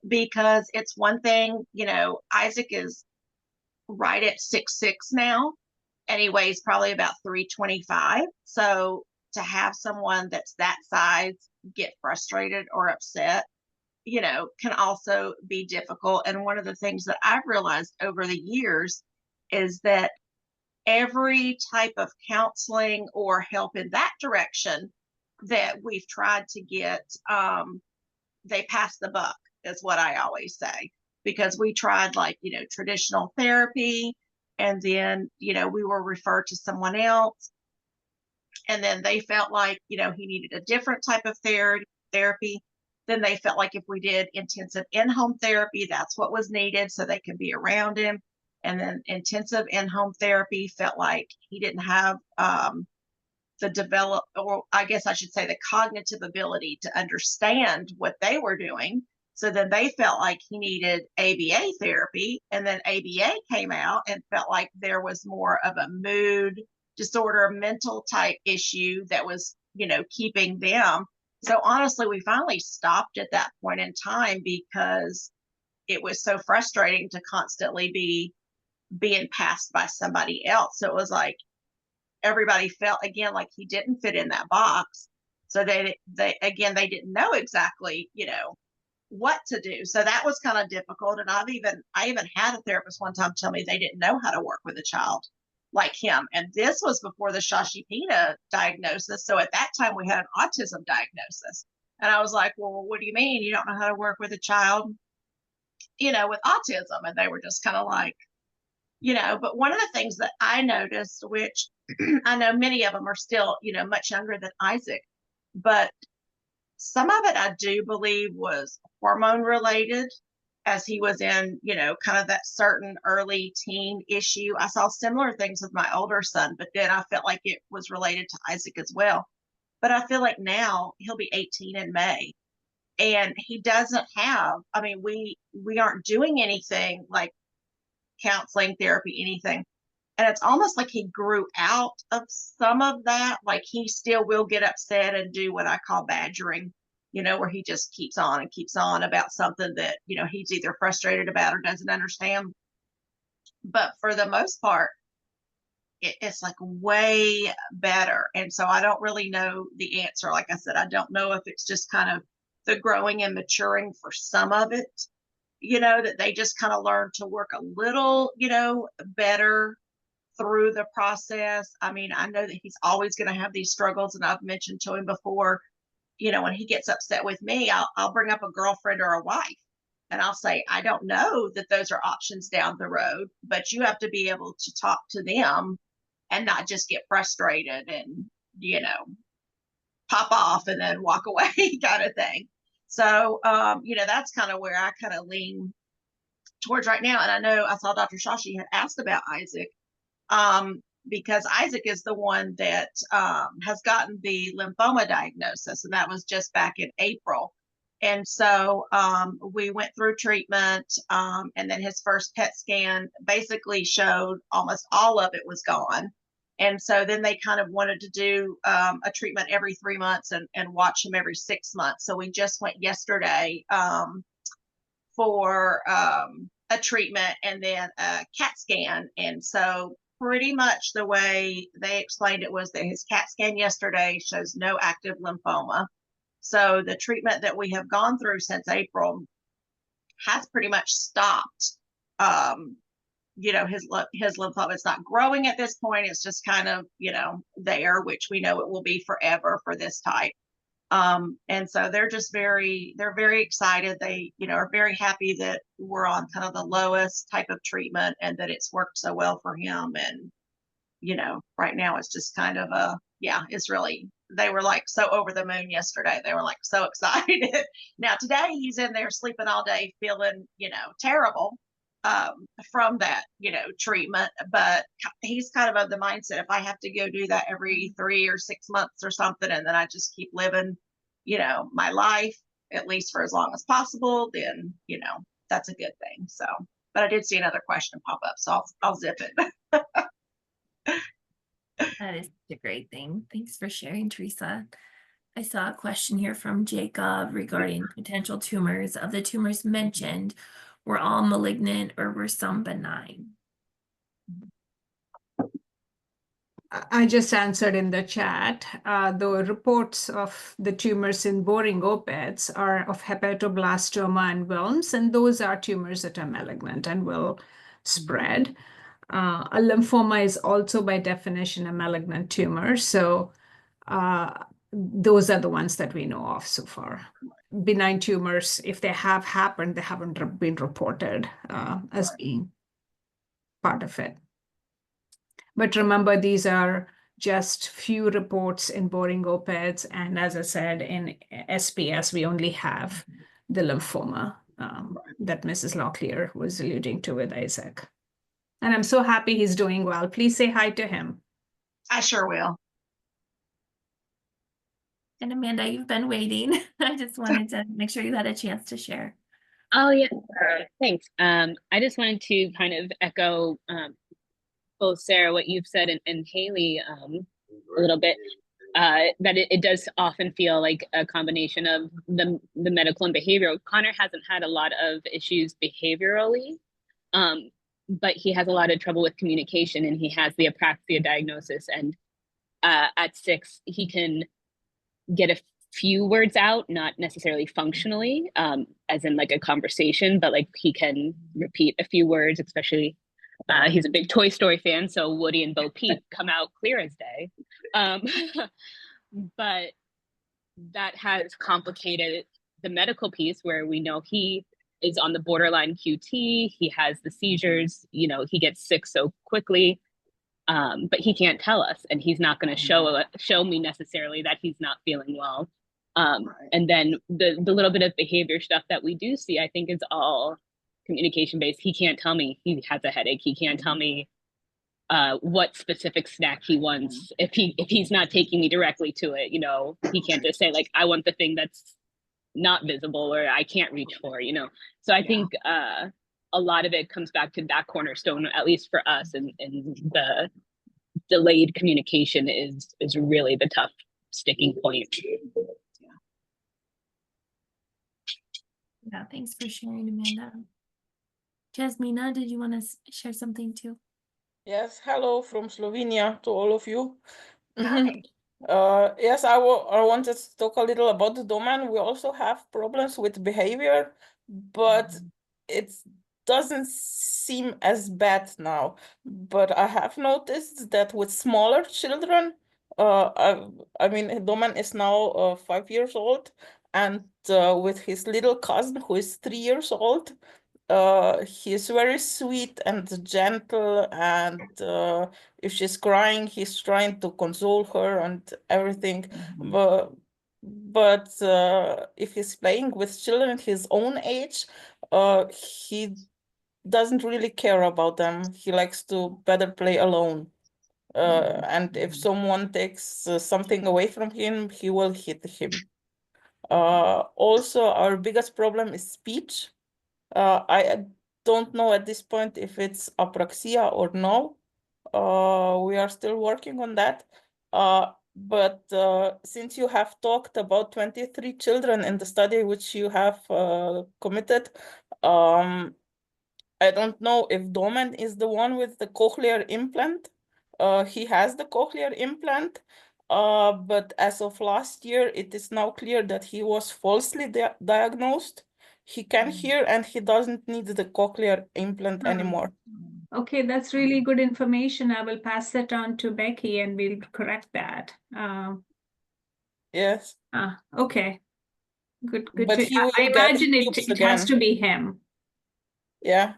because it's one thing, Isaac is right at 6'6" now, and he weighs probably about 325. So to have someone that's that size get frustrated or upset, can also be difficult. And one of the things that I've realized over the years is that every type of counseling or help in that direction that we've tried to get, they pass the buck, is what I always say, because we tried traditional therapy, and then, we were referred to someone else. And then they felt like, he needed a different type of therapy. Then they felt like if we did intensive in-home therapy, that's what was needed so they could be around him. And then intensive in-home therapy felt like he didn't have or I guess I should say the cognitive ability to understand what they were doing. So then they felt like he needed ABA therapy. And then ABA came out and felt like there was more of a mood disorder, mental type issue that was, keeping them. So honestly, we finally stopped at that point in time because it was so frustrating to constantly be being passed by somebody else. So it was like everybody felt again like he didn't fit in that box. So they didn't know exactly, what to do. So that was kind of difficult. And I even had a therapist one time tell me they didn't know how to work with a child like him. And this was before the Shashi-Pena diagnosis. So at that time we had an autism diagnosis. And I was like, well, what do you mean you don't know how to work with a child, with autism? And they were just kind of like, but one of the things that I noticed, which I know many of them are still, much younger than Isaac, but some of it I do believe was hormone related, as he was in, kind of that certain early teen issue. I saw similar things with my older son, but then I felt like it was related to Isaac as well. But I feel like now he'll be 18 in May. And he doesn't have, I mean, we aren't doing anything like counseling, therapy, anything. And it's almost like he grew out of some of that. Like he still will get upset and do what I call badgering, where he just keeps on and keeps on about something that, he's either frustrated about or doesn't understand. But for the most part, it's like way better. And so I don't really know the answer. Like I said, I don't know if it's just kind of the growing and maturing for some of it, that they just kind of learn to work a little, better through the process. I mean, I know that he's always going to have these struggles. And I've mentioned to him before, when he gets upset with me, I'll bring up a girlfriend or a wife. And I'll say, I don't know that those are options down the road, but you have to be able to talk to them and not just get frustrated and, pop off and then walk away kind of thing. So, that's kind of where I kind of lean towards right now. And I know I saw Dr. Shashi had asked about Isaac, because Isaac is the one that has gotten the lymphoma diagnosis, and that was just back in April. And so we went through treatment, and then his first PET scan basically showed almost all of it was gone. And so then they kind of wanted to do a treatment every 3 months and watch him every 6 months. So we just went yesterday for a treatment and then a CAT scan. And so pretty much the way they explained it was that his CAT scan yesterday shows no active lymphoma. So the treatment that we have gone through since April has pretty much stopped. His lymphoma is not growing at this point. It's just kind of, there, which we know it will be forever for this type. And so they're very excited. They, are very happy that we're on kind of the lowest type of treatment and that it's worked so well for him. And, right now it's just kind of they were like so over the moon yesterday. They were like so excited. Now today he's in there sleeping all day, feeling, terrible from that, treatment. But he's kind of the mindset, if I have to go do that every 3 or 6 months or something, and then I just keep living, my life, at least for as long as possible, then, that's a good thing. So, but I did see another question pop up, so I'll zip it. That is a great thing. Thanks for sharing, Teresa. I saw a question here from Jacob regarding potential tumors. Of the tumors mentioned, were all malignant or were some benign? I just answered in the chat. The reports of the tumors in boring opeds are of hepatoblastoma and Wilms, and those are tumors that are malignant and will spread. A lymphoma is also by definition a malignant tumor. So those are the ones that we know of so far. Benign tumors, if they have happened, they haven't been reported as being part of it. But remember, these are just few reports in boring opeds. And as I said, in SPS, we only have the lymphoma that Mrs. Locklear was alluding to with Isaac. And I'm so happy he's doing well. Please say hi to him. I sure will. And Amanda, you've been waiting. I just wanted to make sure you had a chance to share. Oh, yeah. Thanks. I just wanted to kind of echo both Sarah, what you've said, and Haley a little bit, that it does often feel like a combination of the medical and behavioral. Connor hasn't had a lot of issues behaviorally, but he has a lot of trouble with communication, and he has the apraxia diagnosis. And at 6, he can get a few words out, not necessarily functionally, as in like a conversation, but like he can repeat a few words, especially he's a big Toy Story fan, so Woody and Bo Peep come out clear as day. But that has complicated the medical piece, where we know he is on the borderline QT, he has the seizures, he gets sick so quickly, but he can't tell us, and he's not going to show me necessarily that he's not feeling well. And then the little bit of behavior stuff that we do see, I think, is all communication based. He can't tell me he has a headache. He can't tell me what specific snack he wants if he's not taking me directly to it. He can't just say like, I want the thing that's not visible or I can't reach for, you know. So I think a lot of it comes back to that cornerstone, at least for us, and the delayed communication is really the tough sticking point. Yeah, thanks for sharing, Amanda. Jasmina, did you want to share something too? Yes, hello from Slovenia to all of you. Hi. Yes, I wanted to talk a little about the domain. We also have problems with behavior, but it doesn't seem as bad now. But I have noticed that with smaller children, I mean, Doman is now 5 years old, and with his little cousin who is 3 years old, he's very sweet and gentle, and if she's crying, he's trying to console her and everything. But if he's playing with children his own age, he doesn't really care about them. He likes to better play alone. And if someone takes something away from him, he will hit him. Also, our biggest problem is speech. I don't know at this point if it's apraxia or no. We are still working on that. But since you have talked about 23 children in the study which you have committed, I don't know if Domen is the one with the cochlear implant. He has the cochlear implant, but as of last year, it is now clear that he was falsely diagnosed. He can hear and he doesn't need the cochlear implant anymore. Okay, that's really good information. I will pass that on to Becky and we'll correct that. Yes, Okay. Good but to, he will I get imagine it tubes has again. to be him. Yeah.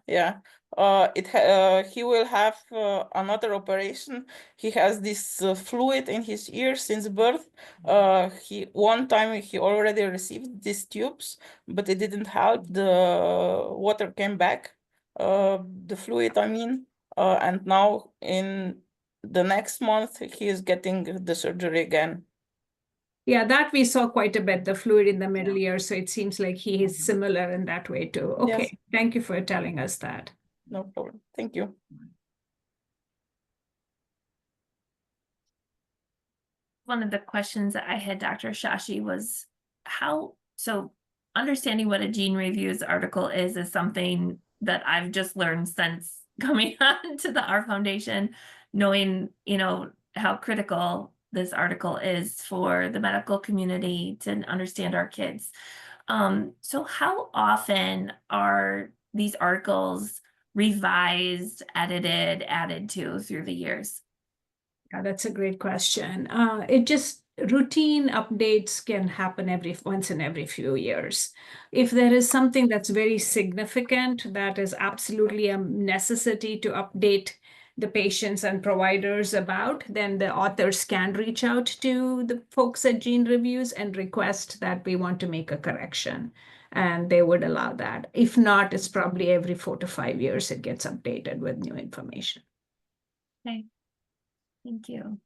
He will have another operation. He has this fluid in his ear since birth. One time he already received these tubes, but it didn't help. The water came back, the fluid, I mean. And now in the next month he is getting the surgery again. Yeah, that we saw quite a bit, the fluid in the middle ear. So it seems like he is similar in that way too. Okay, Yes. thank you for telling us that. No problem. Thank you. One of the questions that I had, Dr. Shashi, was so understanding what a GeneReviews article is something that I've just learned since coming on to the R Foundation, knowing, how critical this article is for the medical community to understand our kids. So how often are these articles revised, edited, added to through the years? Yeah, that's a great question. Routine updates can happen once in every few years. If there is something that's very significant, that is absolutely a necessity to update the patients and providers about, then the authors can reach out to the folks at GeneReviews and request that we want to make a correction, and they would allow that. If not, it's probably every 4 to 5 years it gets updated with new information. Okay. Thank you.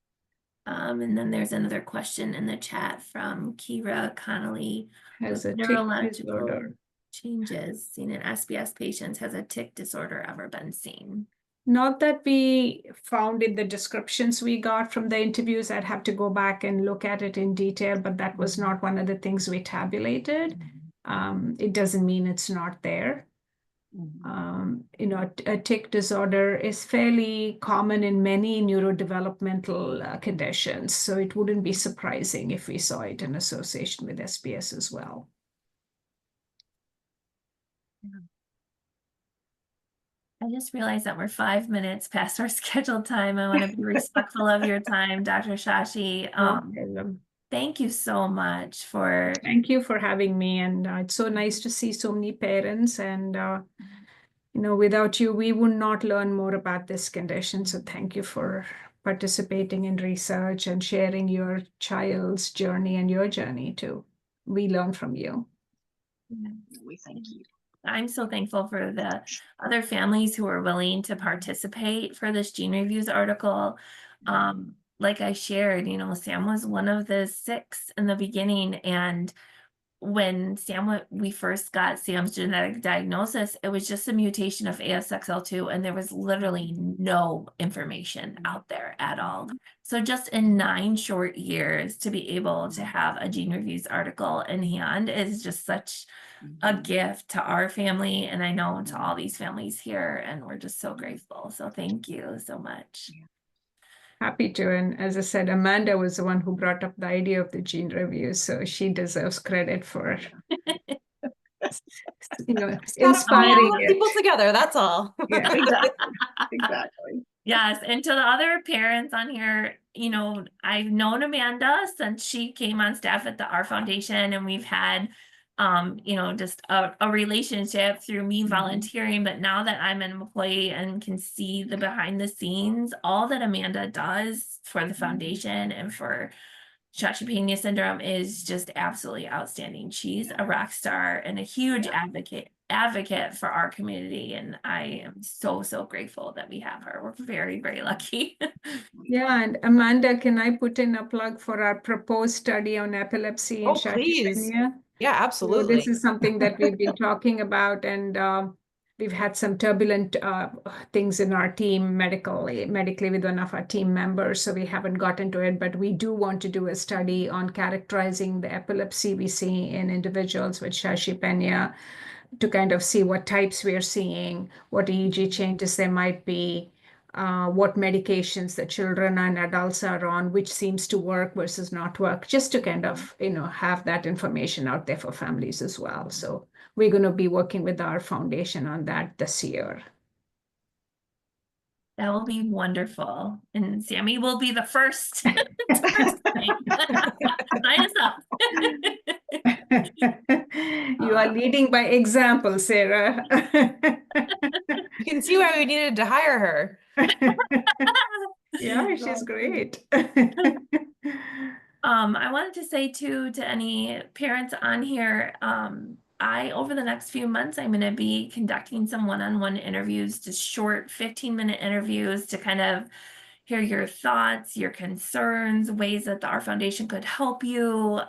And then there's another question in the chat from Kira Connolly. Has a tick Neurological disorder. changes seen in SBS patients. Has a tick disorder ever been seen? Not that we found in the descriptions we got from the interviews. I'd have to go back and look at it in detail, but that was not one of the things we tabulated. It doesn't mean it's not there. A tic disorder is fairly common in many neurodevelopmental conditions, so it wouldn't be surprising if we saw it in association with SBS as well. I just realized that we're 5 minutes past our scheduled time. I want to be respectful of your time, Dr. Shashi. Thank you so much for. Thank you for having me, and it's so nice to see so many parents, and without you, we would not learn more about this condition. So thank you for participating in research and sharing your child's journey and your journey too. We learn from you. We thank you. I'm so thankful for the other families who are willing to participate for this GeneReviews article. Like I shared, Sam was one of the 6 in the beginning, and when we first got Sam's genetic diagnosis, it was just a mutation of ASXL2, and there was literally no information out there at all. So just in 9 short years to be able to have a GeneReviews article in hand is just such a gift to our family, and I know to all these families here, and we're just so grateful. So thank you so much. Happy to. And as I said, Amanda was the one who brought up the idea of the GeneReviews, so she deserves credit for inspiring it. People together, that's all. Yeah. Exactly. Yes, and to the other parents on here, I've known Amanda since she came on staff at our foundation, and we've had just a relationship through me volunteering. But now that I'm an employee and can see the behind the scenes, all that Amanda does for the foundation and for Shashi-Pena Syndrome is just absolutely outstanding. She's a rock star and a huge advocate for our community, and I am so grateful that we have her. We're very, very lucky. Yeah, and Amanda, can I put in a plug for our proposed study on epilepsy in Please. Shashi-Pena? Yeah, So absolutely. this is something that we've been talking about, and we've had some turbulent things in our team medically with one of our team members, so we haven't gotten to it, but we do want to do a study on characterizing the epilepsy we see in individuals with Shashi-Pena to kind of see what types we are seeing, what EEG changes there might be, what medications the children and adults are on, which seems to work versus not work, just to kind of, have that information out there for families as well. So we're going to be working with our foundation on that this year. That will be wonderful. And Sammy will be the first. Sign us up. You are leading by example, Sarah. You can see why we needed to hire her. Yeah, she's great. I wanted to say too, to any parents on here, over the next few months, I'm going to be conducting some one-on-one interviews, just short 15-minute interviews to kind of hear your thoughts, your concerns, ways that our foundation could help you,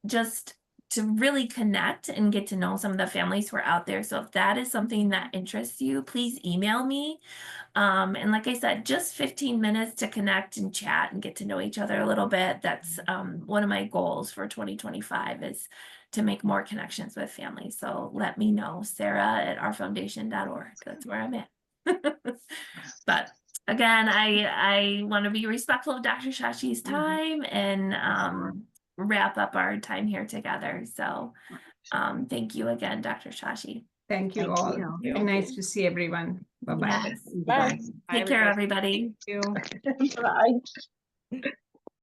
just to really connect and get to know some of the families who are out there. So if that is something that interests you, please email me. And like I said, just 15 minutes to connect and chat and get to know each other a little bit. That's one of my goals for 2025 is to make more connections with families. So let me know, Sarah@ourfoundation.org. That's where I'm at. But again, I want to be respectful of Dr. Shashi's time and wrap up our time here together. So thank you again, Dr. Shashi. Thank you all. Very nice to see everyone. Bye-bye. Yes. Bye. Take care, everybody. Thank you. Bye.